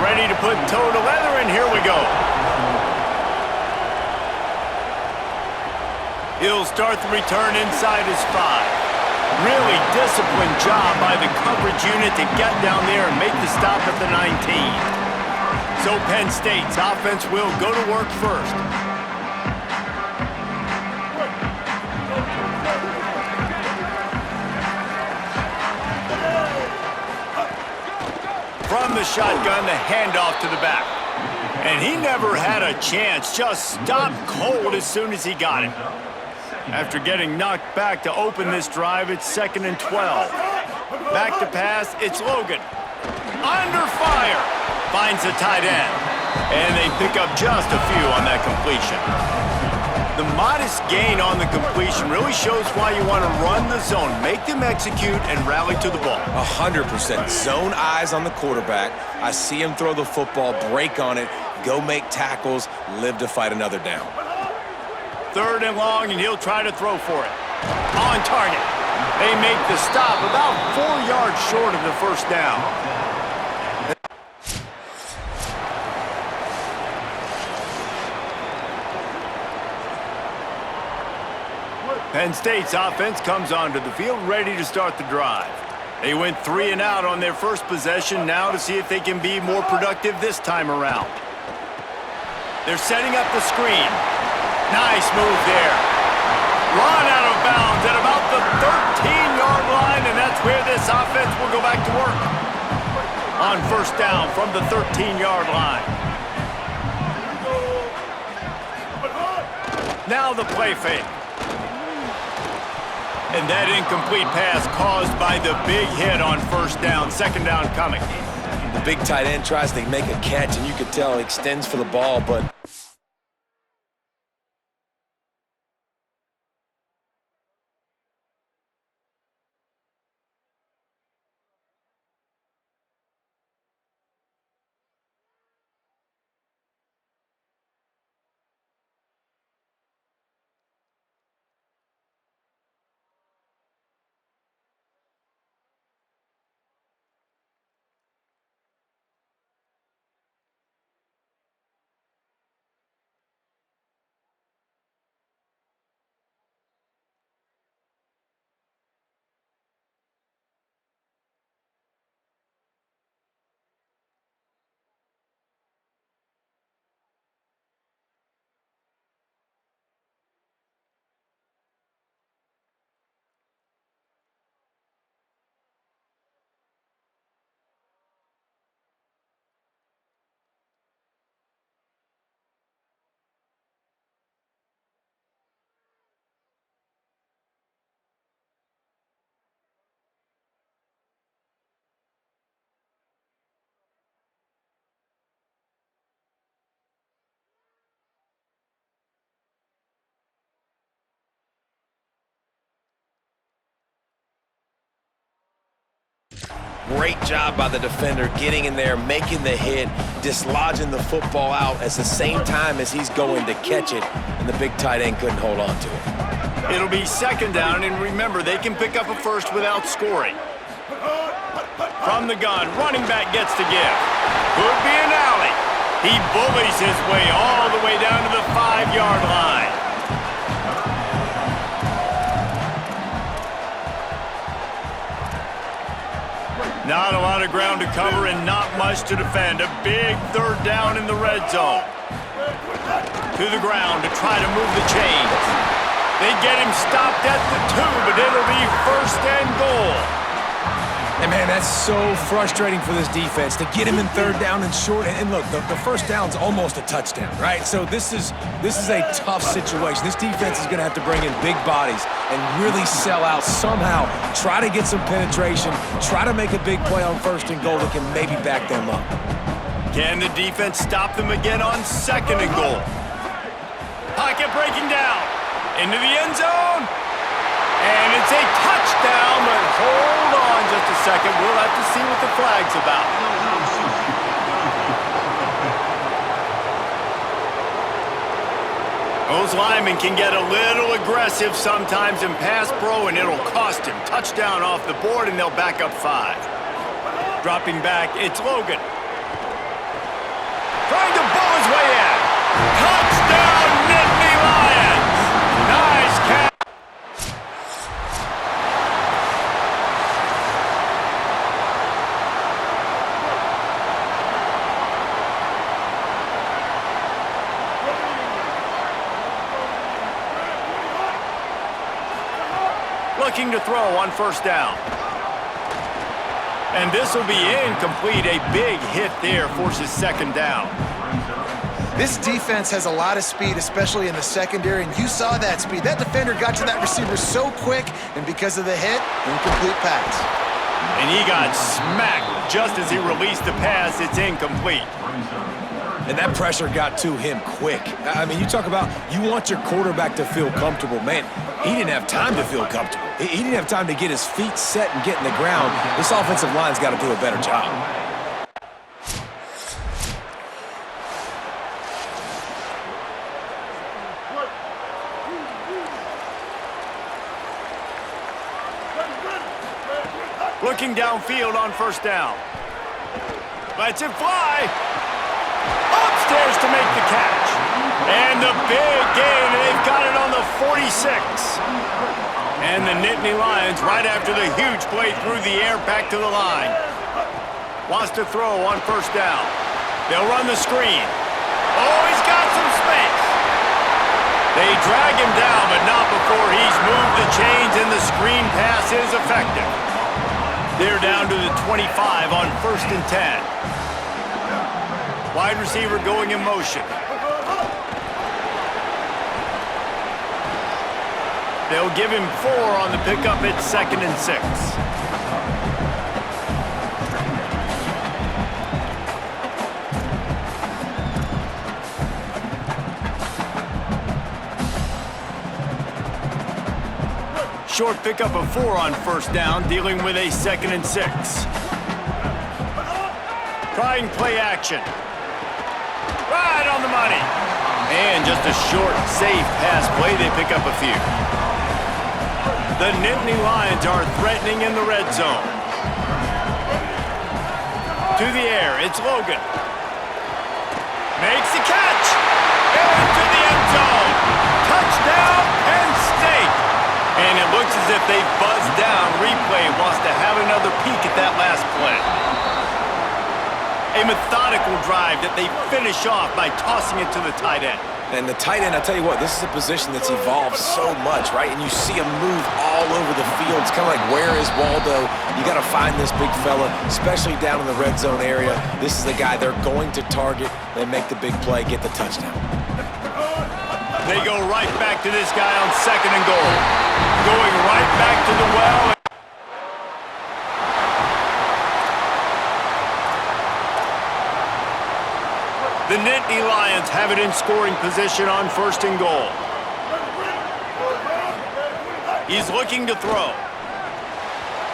ready to put toe to leather, and here we go. He'll start the return inside his 5. Really disciplined job by the coverage unit to get down there and make the stop at the 19. So Penn State's offense will go to work first. From the shotgun, the handoff to the back. And he never had a chance, just stopped cold as soon as he got it. After getting knocked back to open this drive, it's 2nd and 12. Back to pass, it's Logan. Under fire, finds the tight end. And they pick up just a few on that completion. The modest gain on the completion really shows why you want to run the zone, make them execute, and rally to the ball. 100%. Zone eyes on the quarterback. I see him throw the football, break on it, go make tackles, live to fight another down. 3rd and long, and he'll try to throw for it. On target. They make the stop about 4 yards short of the first down. Penn State's offense comes onto the field ready to start the drive. They went 3 and out on their first possession, now to see if they can be more productive this time around. They're setting up the screen. Nice move there. Run out of bounds at about the 13-yard line, and that's where this offense will go back to work. On first down from the 13-yard line. Now the play fake. And that incomplete pass caused by the big hit on first down. 2nd down coming. The big tight end tries to make a catch, and you could tell he extends for the ball, but... Great job by the defender getting in there, making the hit, dislodging the football out at the same time as he's going to catch it, and the big tight end couldn't hold on to it. It'll be 2nd down, and remember, they can pick up a first without scoring. From the gun, running back gets to give. Could be an alley. He bullies his way all the way down to the 5-yard line. Not a lot of ground to cover and not much to defend. A big 3rd down in the red zone. To the ground to try to move the chains. They get him stopped at the 2, but it'll be 1st and goal. And, man, that's so frustrating for this defense to get him in 3rd down and short. And look, the first down's almost a touchdown, right? So this is a tough situation. This defense is going to have to bring in big bodies and really sell out somehow, try to get some penetration, try to make a big play on 1st and goal that can maybe back them up. Can the defense stop them again on 2nd and goal? Pocket breaking down. Into the end zone. And it's a touchdown, but hold on just a second. We'll have to see what the flag's about. Those linemen can get a little aggressive sometimes in pass pro, and it'll cost him. Touchdown off the board, and they'll back up 5. Dropping back, it's Logan. looking to throw on first down. And this will be incomplete. A big hit there forces second down. This defense has a lot of speed, especially in the secondary, and you saw that speed. That defender got to that receiver so quick, and because of the hit, incomplete pass. And he got smacked just as he released the pass. It's incomplete. And that pressure got to him quick. I mean, you talk about you want your quarterback to feel comfortable. Man, he didn't have time to feel comfortable. He didn't have time to get his feet set and get in the ground. This offensive line's got to do a better job. Looking downfield on first down. Lets it fly. Upstairs to make the catch. And the big gain. They've got it on the 46. And the Nittany Lions, right after the huge play through the air, back to the line. Wants to throw on first down. They'll run the screen. Oh, he's got some space. They drag him down, but not before he's moved the chains, and the screen pass is effective. They're down to the 25 on 1st and 10. Wide receiver going in motion. They'll give him 4 on the pickup. It's 2nd and 6. Short pickup of 4 on first down, dealing with a 2nd and 6. Trying play action. Right on the money. And just a short, safe pass play. They pick up a few. The Nittany Lions are threatening in the red zone. To the air, it's Logan. Makes the catch. Into the end zone. Touchdown, Penn State. And it looks as if they've buzzed down. Replay wants to have another peek at that last play. A methodical drive that they finish off by tossing it to the tight end. And the tight end, I tell you what, this is a position that's evolved so much, right? And you see him move all over the field. It's kind of like, where is Waldo? You got to find this big fella, especially down in the red zone area. This is the guy they're going to target. They make the big play, get the touchdown. They go right back to this guy on 2nd and goal. Going right back to the well. The Nittany Lions have it in scoring position on 1st and goal. He's looking to throw.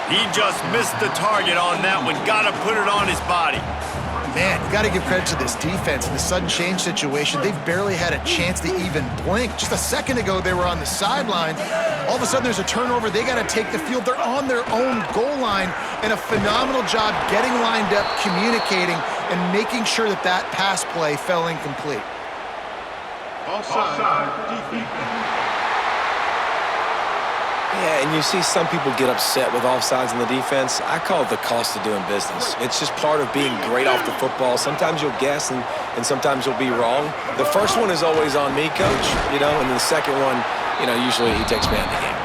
He just missed the target on that one. Got to put it on his body. Man, you got to give credit to this defense in the sudden change situation. They've barely had a chance to even blink. Just a second ago, they were on the sideline. All of a sudden, there's a turnover. They got to take the field. They're on their own goal line, and a phenomenal job getting lined up, communicating, and making sure that that pass play fell incomplete. Offside, defense. Yeah, and you see some people get upset with offsides in the defense. I call it the cost of doing business. It's just part of being great off the football. Sometimes you'll guess, and sometimes you'll be wrong. The first one is always on me, Coach, and then the second one, usually he takes me out of the game.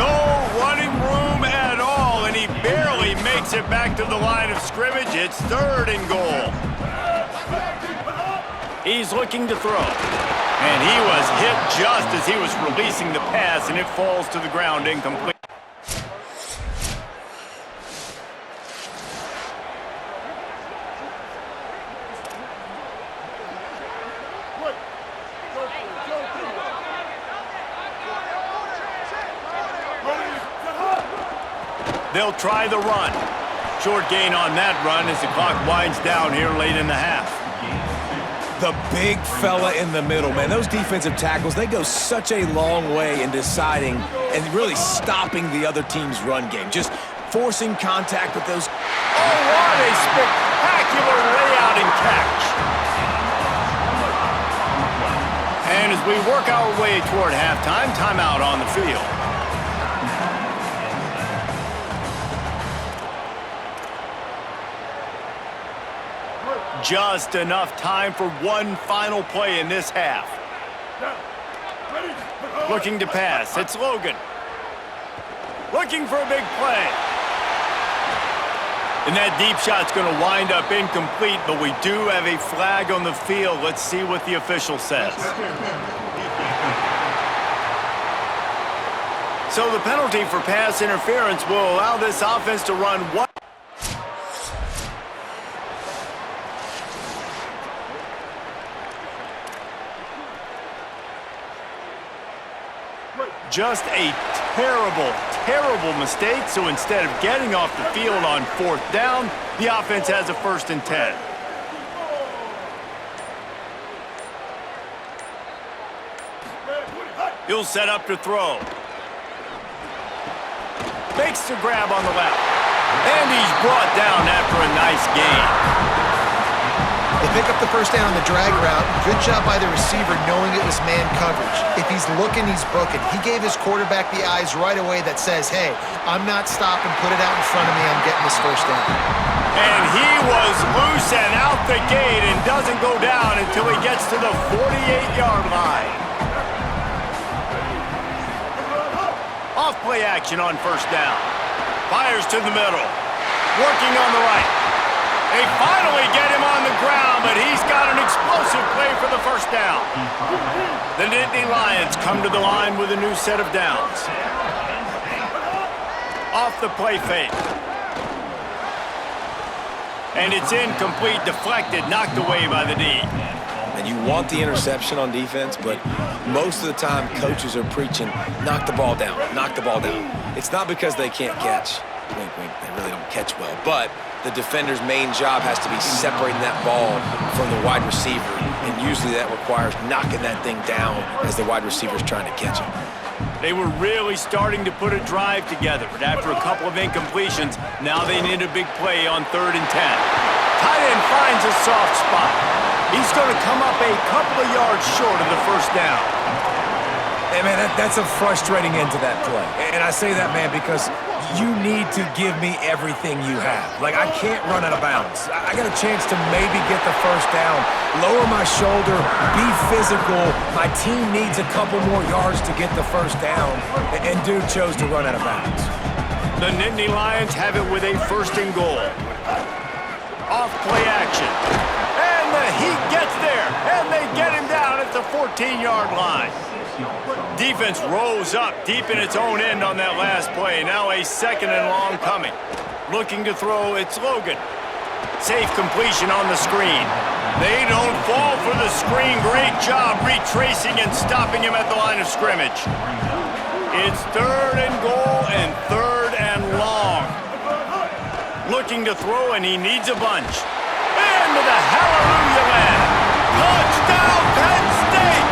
No running room at all, and he barely makes it back to the line of scrimmage. It's 3rd and goal. He's looking to throw. And he was hit just as he was releasing the pass, and it falls to the ground incomplete. They'll try the run. Short gain on that run as the clock winds down here late in the half. The big fella in the middle, man. Those defensive tackles, they go such a long way in deciding and really stopping the other team's run game. Just forcing contact with those. Oh, what a spectacular layout and catch. And as we work our way toward halftime, timeout on the field. Just enough time for one final play in this half. Looking to pass. It's Logan. looking for a big play. And that deep shot's going to wind up incomplete, but we do have a flag on the field. Let's see what the official says. So the penalty for pass interference will allow this offense to run one. Just a terrible mistake. So instead of getting off the field on 4th down, the offense has a 1st and 10. He'll set up to throw. Makes the grab on the left. And he's brought down after a nice gain. They pick up the 1st down on the drag route. Good job by the receiver knowing it was man coverage. If he's looking, he's booking. He gave his quarterback the eyes right away that says, hey, I'm not stopping. Put it out in front of me. I'm getting this 1st down. And he was loose and out the gate and doesn't go down until he gets to the 48-yard line. Off play action on 1st down. Fires to the middle. Working on the right. They finally get him on the ground, but he's got an explosive play for the 1st down. The Nittany Lions come to the line with a new set of downs. Off the play fake. And it's incomplete, deflected, knocked away by the D. And you want the interception on defense, but most of the time coaches are preaching, knock the ball down, knock the ball down. It's not because they can't catch. Wink, wink, they really don't catch well. But the defender's main job has to be separating that ball from the wide receiver, and usually that requires knocking that thing down as the wide receiver's trying to catch it. They were really starting to put a drive together, but after a couple of incompletions, now they need a big play on 3rd and 10. Tight end finds a soft spot. He's going to come up a couple of yards short of the 1st down. Hey, man, that's a frustrating end to that play. And I say that, man, because you need to give me everything you have. Like, I can't run out of bounds. I got a chance to maybe get the 1st down, lower my shoulder, be physical. My team needs a couple more yards to get the 1st down, and dude chose to run out of bounds. The Nittany Lions have it with a 1st and goal. Off play action. And the Heat gets there, and they get him down at the 14-yard line. Defense rose up deep in its own end on that last play. Now a 2nd and long coming. Looking to throw, it's Logan. Safe completion on the screen. They don't fall for the screen. Great job retracing and stopping him at the line of scrimmage. It's 3rd and goal and 3rd and long. Looking to throw, and he needs a bunch. Into the hallelujah land. Touchdown, Penn State!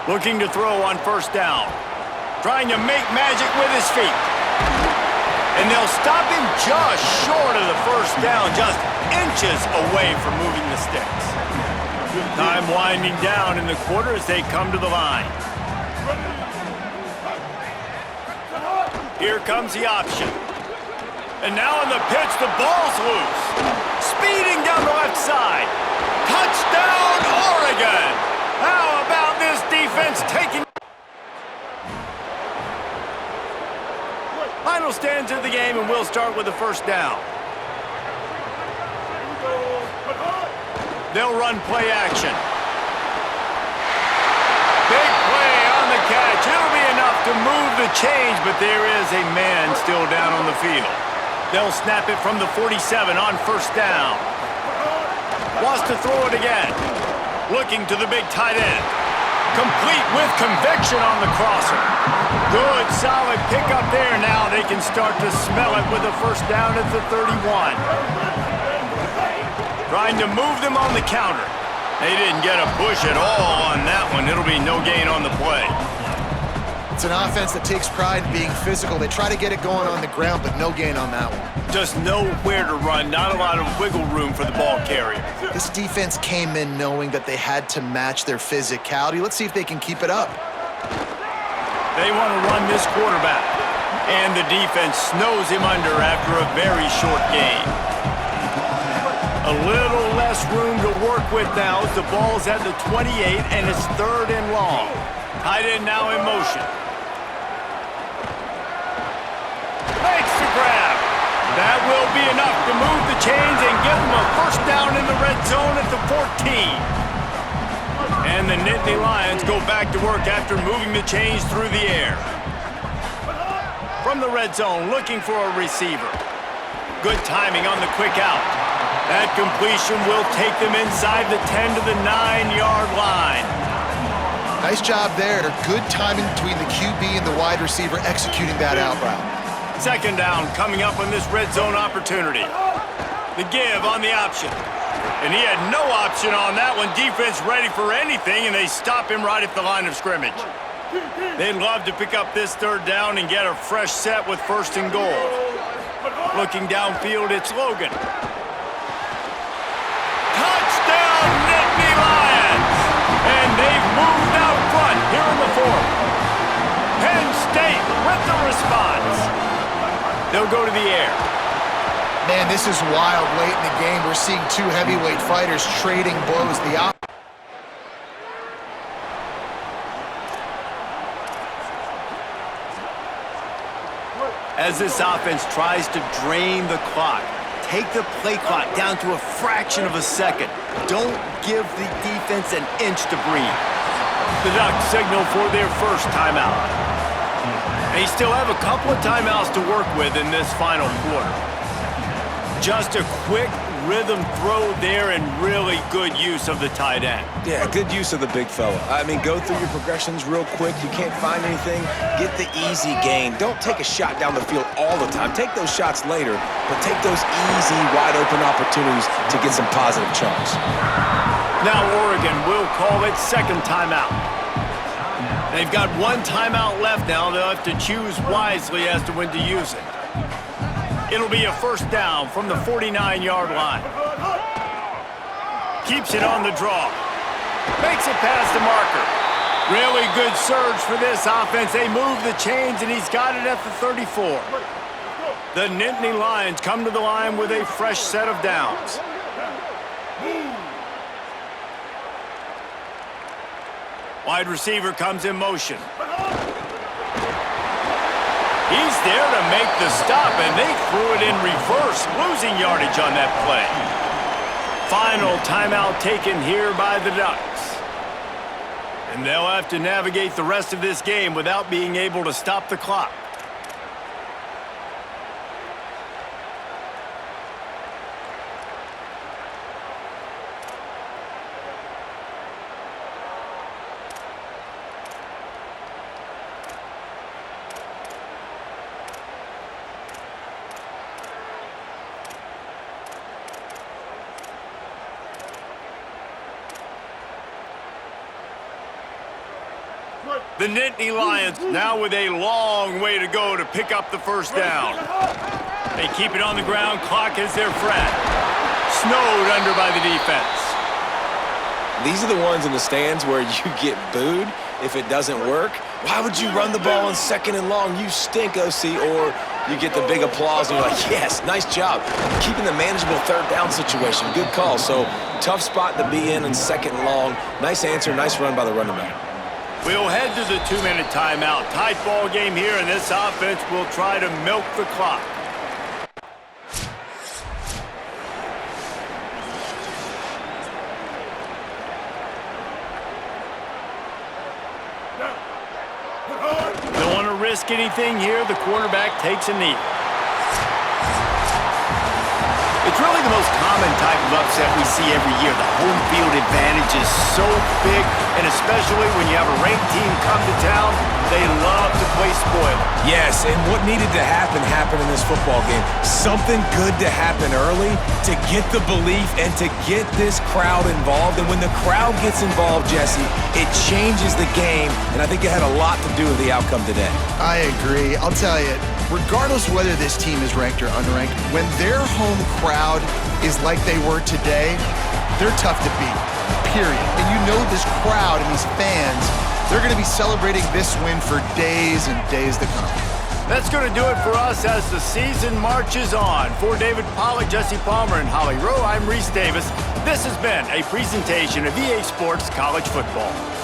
Looking to throw on 1st down. Trying to make magic with his feet. And they'll stop him just short of the 1st down, just inches away from moving the sticks. Time winding down in the quarter as they come to the line. Here comes the option. And now in the pitch, the ball's loose. Speeding down the left side. Touchdown, Oregon! How about this defense taking... Final stands of the game, and we'll start with the 1st down. They'll run play action. Big play on the catch. It'll be enough to move the chains, but there is a man still down on the field. They'll snap it from the 47 on 1st down. Wants to throw it again. Looking to the big tight end. Complete with conviction on the crosser. Good, solid pickup there. Now they can start to smell it with a 1st down at the 31. Trying to move them on the counter. They didn't get a push at all on that one. It'll be no gain on the play. It's an offense that takes pride in being physical. They try to get it going on the ground, but no gain on that one. Just nowhere to run. Not a lot of wiggle room for the ball carrier. This defense came in knowing that they had to match their physicality. Let's see if they can keep it up. They want to run this quarterback. And the defense snows him under after a very short gain. A little less room to work with now as the ball's at the 28 and it's 3rd and long. Tight end now in motion. Makes the grab. That will be enough to move the chains and give them a first down in the red zone at the 14. And the Nittany Lions go back to work after moving the chains through the air. From the red zone, looking for a receiver. Good timing on the quick out. That completion will take them inside the 10 to the 9-yard line. Nice job there. Good timing between the QB and the wide receiver executing that out route. 2nd down coming up on this red zone opportunity. The give on the option. And he had no option on that one. Defense ready for anything, and they stop him right at the line of scrimmage. They'd love to pick up this 3rd down and get a fresh set with 1st and goal. Looking downfield, it's Logan. Touchdown, Nittany Lions! And they've moved out front here in the 4th. Penn State with the response. They'll go to the air. Man, this is wild late in the game. We're seeing 2 heavyweight fighters trading blows. As this offense tries to drain the clock, take the play clock down to a fraction of a second. Don't give the defense an inch to breathe. The Ducks signal for their first timeout. They still have a couple of timeouts to work with in this final quarter. Just a quick rhythm throw there and really good use of the tight end. Yeah, good use of the big fella. I mean, go through your progressions real quick. You can't find anything, get the easy gain. Don't take a shot down the field all the time. Take those shots later, but take those easy, wide-open opportunities to get some positive chunks. Now Oregon will call its 2nd timeout. They've got 1 timeout left now. They'll have to choose wisely as to when to use it. It'll be a 1st down from the 49-yard line. Keeps it on the draw. Makes it past the marker. Really good surge for this offense. They move the chains, and he's got it at the 34. The Nittany Lions come to the line with a fresh set of downs. Wide receiver comes in motion. He's there to make the stop, and they threw it in reverse, losing yardage on that play. Final timeout taken here by the Ducks. And they'll have to navigate the rest of this game without being able to stop the clock. The Nittany Lions now with a long way to go to pick up the 1st down. They keep it on the ground. Clock is their friend. Snowed under by the defense. These are the ones in the stands where you get booed if it doesn't work. Why would you run the ball on 2nd and long? You stink, OC. Or you get the big applause and you're like, yes, nice job. Keeping the manageable 3rd down situation. Good call. So tough spot to be in 2nd and long. Nice answer, nice run by the running back. We'll head to the 2-minute timeout. Tight ball game here, and this offense will try to milk the clock. Don't want to risk anything here. The quarterback takes a knee. It's really the most common type of upset we see every year. The home field advantage is so big, and especially when you have a ranked team come to town, they love to play spoiler. Yes, and what needed to happen happened in this football game. Something good to happen early to get the belief and to get this crowd involved. And when the crowd gets involved, Jesse, it changes the game, and I think it had a lot to do with the outcome today. I agree. I'll tell you, regardless whether this team is ranked or unranked, when their home crowd is like they were today, they're tough to beat, period. And you know this crowd and these fans, they're going to be celebrating this win for days and days to come. That's going to do it for us as the season marches on. For David Pollack, Jesse Palmer, and Holly Rowe, I'm Reese Davis. This has been a presentation of EA Sports College Football.